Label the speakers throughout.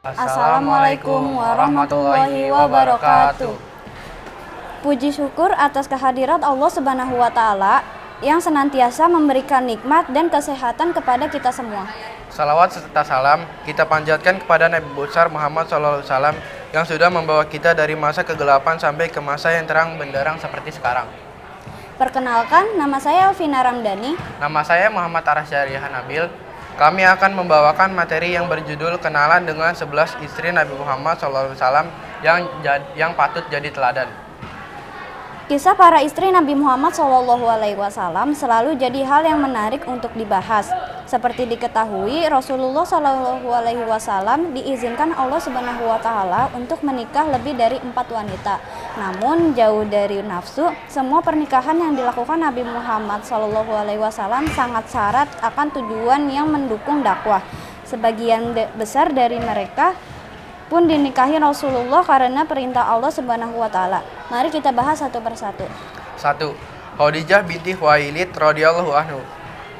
Speaker 1: Assalamualaikum warahmatullahi wabarakatuh. Puji syukur atas kehadirat Allah Subhanahu wa Ta'ala yang senantiasa memberikan nikmat dan kesehatan kepada kita semua.
Speaker 2: Salawat serta salam kita panjatkan kepada Nabi besar Muhammad SAW yang sudah membawa kita dari masa kegelapan sampai ke masa yang terang benderang seperti sekarang.
Speaker 1: Perkenalkan, nama saya Alvina Ramdhani.
Speaker 2: Nama saya Muhammad Arasyariah Nabil. Kami akan membawakan materi yang berjudul Kenalan dengan 11 istri Nabi Muhammad SAW yang patut jadi teladan.
Speaker 1: Kisah para istri Nabi Muhammad SAW selalu jadi hal yang menarik untuk dibahas. Seperti diketahui, Rasulullah SAW diizinkan Allah Subhanahu wa Ta'ala untuk menikah lebih dari 4 wanita. Namun jauh dari nafsu, semua pernikahan yang dilakukan Nabi Muhammad SAW sangat syarat akan tujuan yang mendukung dakwah. Sebagian besar dari mereka pun dinikahi Rasulullah karena perintah Allah Subhanahu wa Ta'ala. Mari kita bahas satu persatu.
Speaker 2: 1. Khadijah binti Khuwailid radhiyallahu anhu.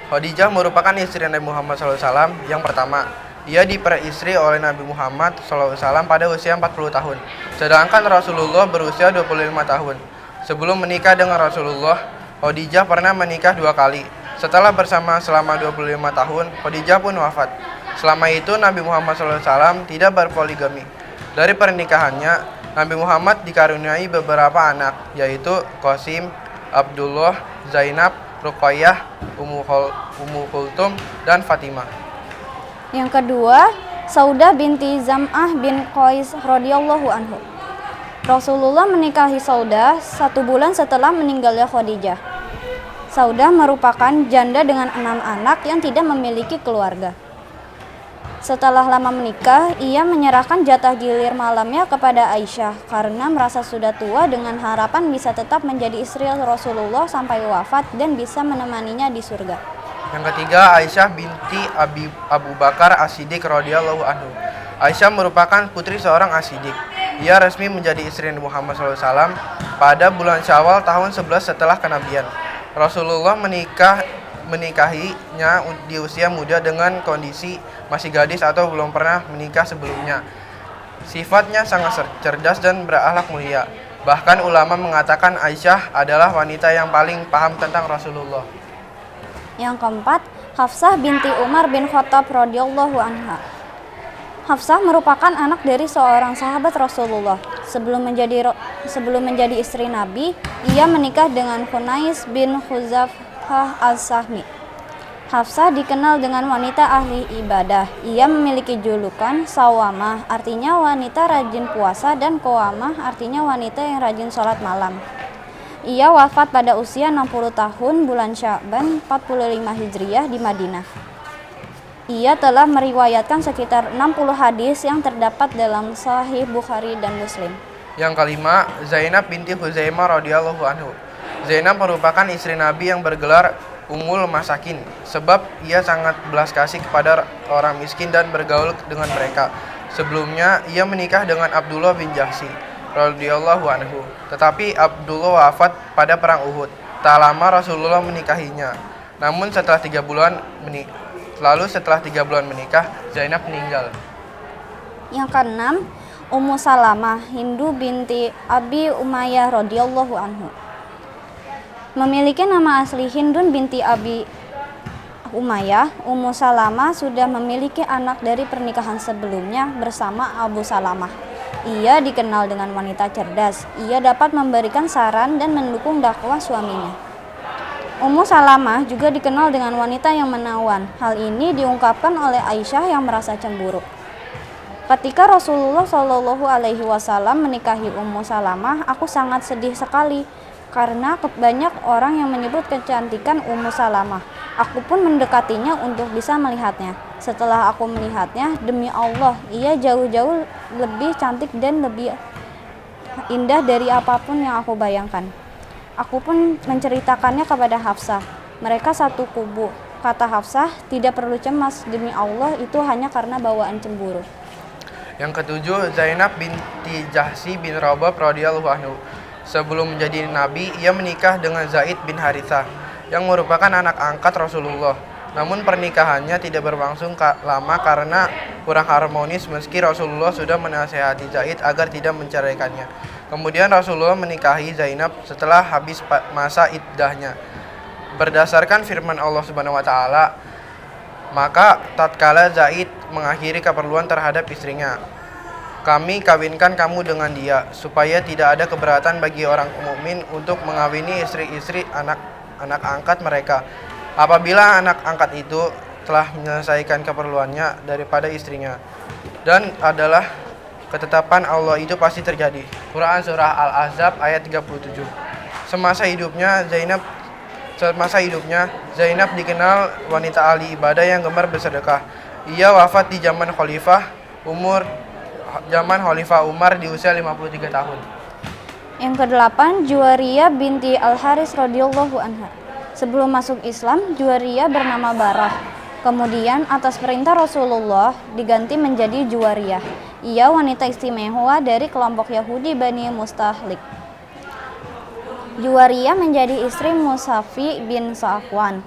Speaker 2: Khadijah merupakan istri Nabi Muhammad SAW yang pertama. Dia diperistri oleh Nabi Muhammad SAW pada usia 40 tahun. Sedangkan Rasulullah berusia 25 tahun. Sebelum menikah dengan Rasulullah, Khadijah pernah menikah 2 kali. Setelah bersama selama 25 tahun, Khadijah pun wafat. Selama itu Nabi Muhammad SAW tidak berpoligami. Dari pernikahannya, Nabi Muhammad dikaruniai beberapa anak, yaitu Qasim, Abdullah, Zainab, Ruqayyah, Ummu Kulthum, dan Fatimah.
Speaker 1: Yang kedua, Saudah binti Zam'ah bin Qais radhiyallahu anhu. Rasulullah menikahi Saudah 1 bulan setelah meninggalnya Khadijah. Saudah merupakan janda dengan 6 anak yang tidak memiliki keluarga. Setelah lama menikah, ia menyerahkan jatah gilir malamnya kepada Aisyah karena merasa sudah tua dengan harapan bisa tetap menjadi istri Rasulullah sampai wafat dan bisa menemaninya di surga.
Speaker 2: Yang ketiga, Aisyah binti Abu Bakar As-Siddiq radhiyallahu anhu. Aisyah merupakan putri seorang As-Siddiq. Ia resmi menjadi istri Muhammad SAW pada bulan Syawal tahun 11 setelah kenabian. Rasulullah menikahinya di usia muda dengan kondisi masih gadis atau belum pernah menikah sebelumnya. Sifatnya sangat cerdas dan berakhlak mulia. Bahkan ulama mengatakan Aisyah adalah wanita yang paling paham tentang Rasulullah.
Speaker 1: Yang keempat, Hafsah binti Umar bin Khattab radhiyallahu anha. Hafsah merupakan anak dari seorang sahabat Rasulullah. Sebelum menjadi istri Nabi, ia menikah dengan Khunais bin Khuzafah al-Sahmi. Hafsah dikenal dengan wanita ahli ibadah. Ia memiliki julukan Sawamah, artinya wanita rajin puasa, dan Qawamah, artinya wanita yang rajin sholat malam. Ia wafat pada usia 60 tahun bulan Sya'ban 45 Hijriah di Madinah. Ia telah meriwayatkan sekitar 60 hadis yang terdapat dalam Sahih Bukhari dan Muslim.
Speaker 2: Yang kelima, Zainab binti Huzaimah radhiyallahu anhu. Zainab merupakan istri Nabi yang bergelar Ummul Masakin, sebab ia sangat belas kasih kepada orang miskin dan bergaul dengan mereka. Sebelumnya, ia menikah dengan Abdullah bin Jahsy radhiyallahu anhu. Tetapi Abdullah wafat pada perang Uhud. Tak lama Rasulullah menikahinya. Namun setelah 3 bulan menikah, Zainab meninggal.
Speaker 1: Yang keenam, Ummu Salamah Hindu binti Abi Umayyah radhiyallahu anhu. Memiliki nama asli Hindun binti Abi Umayyah, Ummu Salamah sudah memiliki anak dari pernikahan sebelumnya bersama Abu Salamah. Ia dikenal dengan wanita cerdas. Ia dapat memberikan saran dan mendukung dakwah suaminya. Ummu Salamah juga dikenal dengan wanita yang menawan. Hal ini diungkapkan oleh Aisyah yang merasa cemburu. Ketika Rasulullah SAW menikahi Ummu Salamah, aku sangat sedih sekali. Karena banyak orang yang menyebut kecantikan Ummu Salamah. Aku pun mendekatinya untuk bisa melihatnya. Setelah aku melihatnya, demi Allah, ia jauh-jauh lebih cantik dan lebih indah dari apapun yang aku bayangkan. Aku pun menceritakannya kepada Hafsah. Mereka satu kubu. Kata Hafsah, tidak perlu cemas, demi Allah itu hanya karena bawaan cemburu.
Speaker 2: Yang ketujuh, Zainab binti Jahsy bin Rabab radhiyallahu anhu. Sebelum menjadi nabi, ia menikah dengan Zaid bin Harithah yang merupakan anak angkat Rasulullah. Namun pernikahannya tidak berlangsung lama karena kurang harmonis meski Rasulullah sudah menasehati Zaid agar tidak menceraikannya. Kemudian Rasulullah menikahi Zainab setelah habis masa iddahnya. Berdasarkan firman Allah Subhanahu wa taala, maka tatkala Zaid mengakhiri keperluan terhadap istrinya, kami kawinkan kamu dengan dia, supaya tidak ada keberatan bagi orang mukmin untuk mengawini istri-istri anak angkat mereka, apabila anak angkat itu telah menyelesaikan keperluannya daripada istrinya. Dan adalah ketetapan Allah itu pasti terjadi. Quran Surah Al-Ahzab ayat 37. Semasa hidupnya, Zainab dikenal wanita ahli ibadah yang gemar bersedekah. Ia wafat di zaman Khalifah Umar di usia 53 tahun.
Speaker 1: Yang kedelapan, Juwariyah binti Al-Haris radhiyallahu anha. Sebelum masuk Islam, Juwariyah bernama Barah. Kemudian atas perintah Rasulullah diganti menjadi Juwariyah. Ia wanita istimewa dari kelompok Yahudi Bani Mustahlik. Juwariyah menjadi istri Musafi bin Safwan.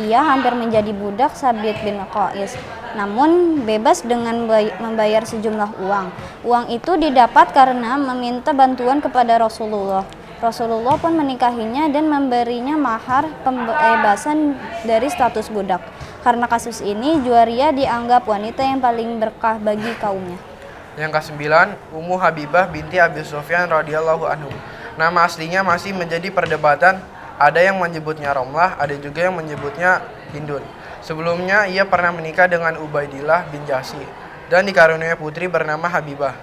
Speaker 1: Ia hampir menjadi budak Sabit bin Qais, namun bebas dengan membayar sejumlah uang. Uang itu didapat karena meminta bantuan kepada Rasulullah. Rasulullah pun menikahinya dan memberinya mahar pembebasan dari status budak. Karena kasus ini, Juwariyah dianggap wanita yang paling berkah bagi kaumnya.
Speaker 2: Yang kesembilan, Ummu Habibah binti Abi Sufyan radhiyallahu anhu. Nama aslinya masih menjadi perdebatan. Ada yang menyebutnya Romlah, ada juga yang menyebutnya Hindun. Sebelumnya ia pernah menikah dengan Ubaidillah bin Jasi dan dikaruniai putri bernama Habibah.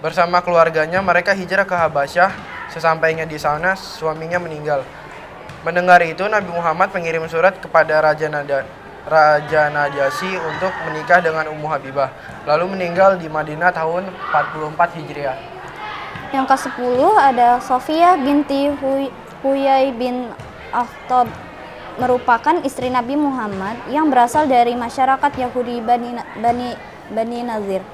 Speaker 2: Bersama keluarganya mereka hijrah ke Habasyah. Sesampainya di sana suaminya meninggal. Mendengar itu Nabi Muhammad mengirim surat kepada Raja Najasyi untuk menikah dengan Ummu Habibah. Lalu meninggal di Madinah tahun 44 Hijriah.
Speaker 1: Yang ke-10 ada Sofiyah binti Huyai bin Akhtab, merupakan istri Nabi Muhammad yang berasal dari masyarakat Yahudi Bani Nazir.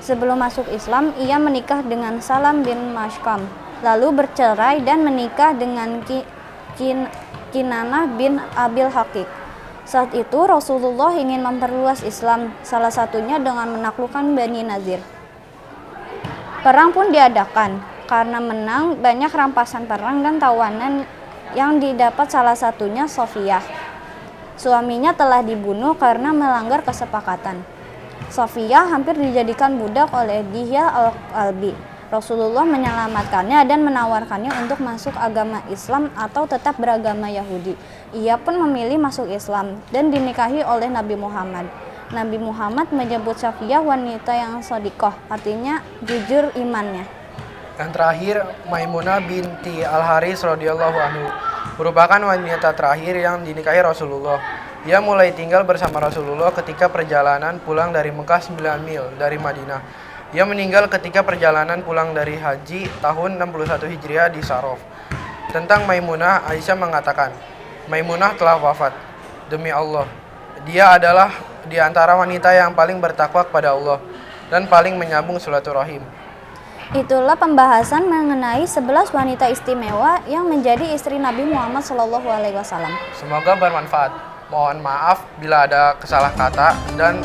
Speaker 1: Sebelum masuk Islam, ia menikah dengan Salam bin Mashkam, lalu bercerai dan menikah dengan Kinanah bin Abil Hakik. Saat itu Rasulullah ingin memperluas Islam, salah satunya dengan menaklukkan Bani Nazir. Perang pun diadakan. Karena menang, banyak rampasan perang dan tawanan yang didapat, salah satunya Sofiyah. Suaminya telah dibunuh karena melanggar kesepakatan. Sofiyah hampir dijadikan budak oleh Dihya al-Kalbi. Rasulullah menyelamatkannya dan menawarkannya untuk masuk agama Islam atau tetap beragama Yahudi. Ia pun memilih masuk Islam dan dinikahi oleh Nabi Muhammad. Nabi Muhammad menyebut Sofiyah wanita yang shadiqah, artinya jujur imannya.
Speaker 2: Yang terakhir, Maimunah binti Al-Haris radhiyallahu anhu, merupakan wanita terakhir yang dinikahi Rasulullah. Ia mulai tinggal bersama Rasulullah ketika perjalanan pulang dari Mekah 9 mil dari Madinah. Ia meninggal ketika perjalanan pulang dari haji tahun 61 Hijriah di Saraf. Tentang Maimunah, Aisyah mengatakan, Maimunah telah wafat. Demi Allah, dia adalah di antara wanita yang paling bertakwa kepada Allah dan paling menyambung silaturahim.
Speaker 1: Itulah pembahasan mengenai 11 wanita istimewa yang menjadi istri Nabi Muhammad SAW.
Speaker 2: Semoga bermanfaat. Mohon maaf bila ada kesalah kata dan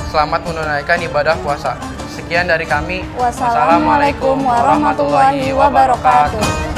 Speaker 2: selamat menunaikan ibadah puasa. Sekian dari kami.
Speaker 1: Wassalamualaikum warahmatullahi wabarakatuh.